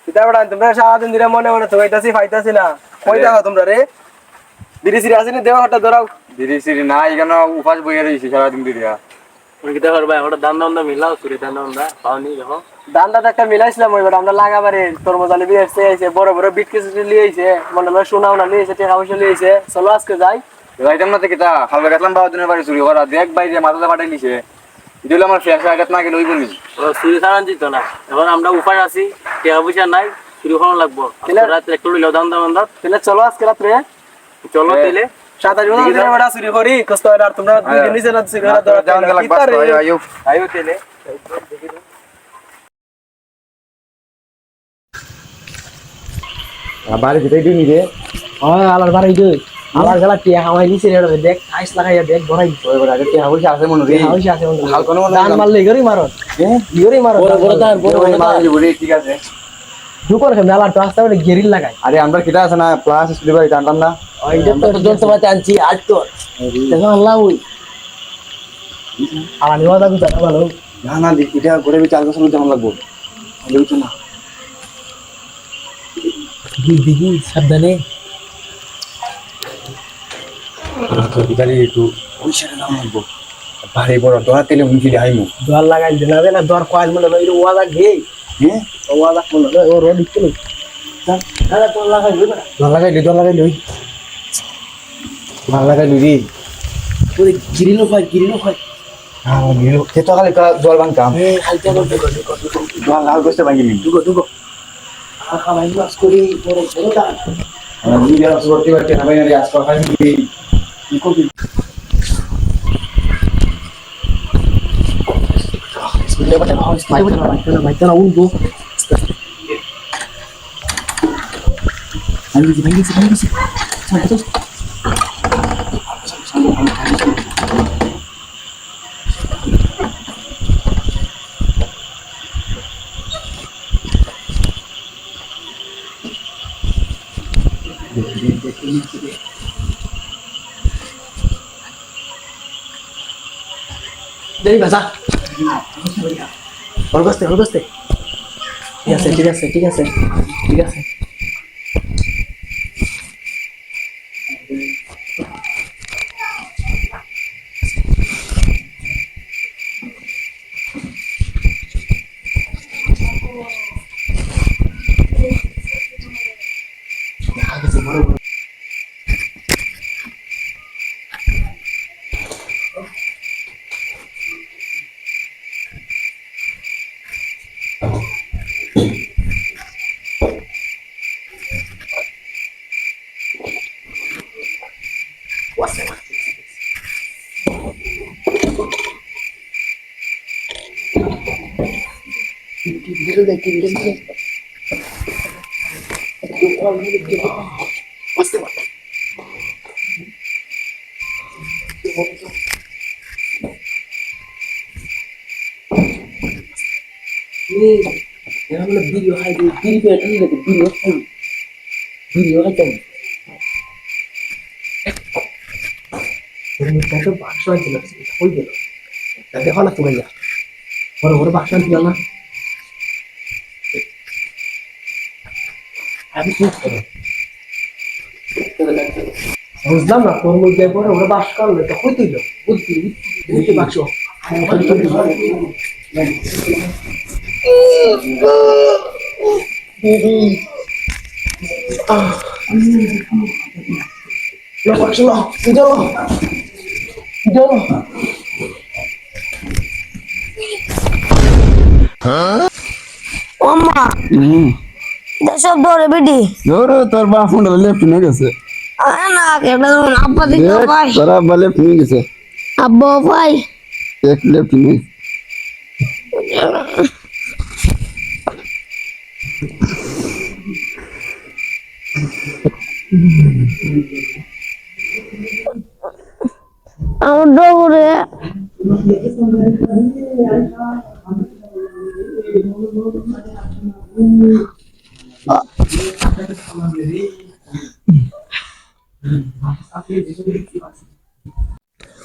কিতা বড় তোমরা সারাদিন ধরে মনে মনে থইতাছি ফাইতাছি না কই দেখো তোমরা রে বিড়ি সিরি আসেনি দেও হঠাৎ ধরাও ধীরে ধীরে না এখানে উপাস বইয়া রয়েছে সারাদিন ধরে তুমি কিতা করবা ওটা দান দান মিলাও সুরে দান দান পাওনি দেখো দানটা একটা মিলাইছিলাম ওইবার আমরা লাগাবারে তরমুজ আলি বিয়ে এসে বড় বড় বিট কিছু লিয়ে আইছে মনে মনে শোনাও না লিয়ে এসে টাকা পয়সা লিয়ে আইছে চলো আজকে যাই যাইতাম না কিতা খালবে গেছিলাম বাবা দিনের বাড়ি চুরি করা দেখ ভাই যে মাথাটা ফাটাই নিছে এটা আমার শেষ আঘাত না গেলে ওই বলি সুরি ছাড়ান যেত না এখন আমরা উপায় আছি টাকা পয়সা নাই শুরু করা লাগবো রাত্রে একটু লিলো দান দান তাহলে চলো আজকে রাত্রে চলো তাইলে 27 বছর ধরে বড় চুরি করি কষ্ট হয় আর তোমরা দুই দিন নিচে না চুরি করা দরকার জান গেল বাস আয়ো আইও তাইলে বাড়ি যেতে দিনি রে আলার বাড়ি দে আলার গলা টিয়া হাওয়াই নিচে রে দেখ আইস লাগাইয়া দেখ ভরাই ওই বড় আগে টিয়া হইছে আছে মনে রে হইছে আছে বন্ধু হাল কোন দান মারলে গরি মারো গরি মারো বড় বড় দান বড় বড় দান বড় ঠিক আছে দুপুর কে মেলার তো আসতে বলে গেরিল লাগাই আরে আমরা কিটা আছে না প্লাস স্লিপার জানতাম না ওইটা তো জোর সবাই আনছি আজ তো দেখো আল্লাহ ওই আর নিওয়া দাবি তো ভালো না না এটা ঘরে বিচার করতে যেমন লাগবো বুঝছো না দিদি সাবধানে তো বিকালে একটু ওই সাথে নাম লাগবো ভারী বড় দোয়া তেলে উঠি আইমু দর লাগাই দিনা না দর কয়েল মনে লইলো ওয়াদা গে হ্যাঁ ওয়াদা মনে ও রোড কি লই দাদা তো লাগাই দিবা দোয়া লাগাই লই ভালো লাগাই লই ওই গিরিনো হয় হ্যাঁ নিলো খেতো খালি জল বাংকাম এ হালকা করতে দোয়া লাল করতে ভাঙিলি দুগো আর খাবাই মাছ করি বড় বড় দান আমরা দুই যারা সরতে পারতে না বাইরে আজকাল খাই কি করবি বাইতে না উঠবো ভাঙ্গিছি দেরি বাজা অলগস্তে ঠিক আছে ভিডিও হাই ভিডিও বাক্স আনছিল হয়ে গেল দেখো না তুমি বড় বাক্স আনছিল না আমি কি বুঝলাম না তোর মধ্যে পরে ওরা বাক্স করলে তো হইতেইল বুঝলি বাক্স Mama, sab dore bedi. জোরে তোর বাপ ফোন লেফট নিয়ে গেছে Na, kebla dun abba dikho bhai. তোর বাপ লেফট নিয়ে গেছে Abba bhai. এক লেফট নিয়ে Am dore.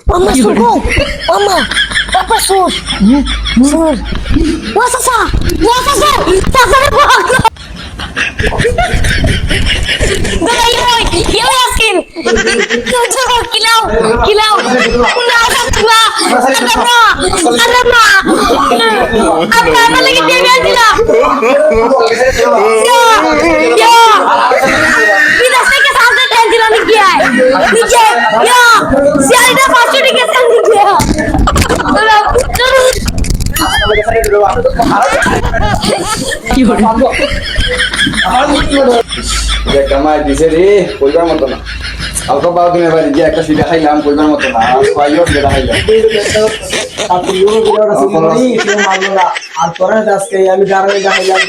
Mama suko. Mama. Papa sus. Sus. Wasa sa. Pasa na po. Kilau, kilau. Na, apa lagi dia bilang? Ya. Kita ke sana tenjiran dia. Nije. Ya. Si ada pasti ke sana dia. যে কামাই দিছে রে কইবার মতো না কালকে বাউদিনের বাড়ি গিয়ে একটা সিটা খাইলাম কইবার মতো না আর খাইও সিটা খাইলাম আর পরে আজকে আমি গাড়ি দেখাইলাম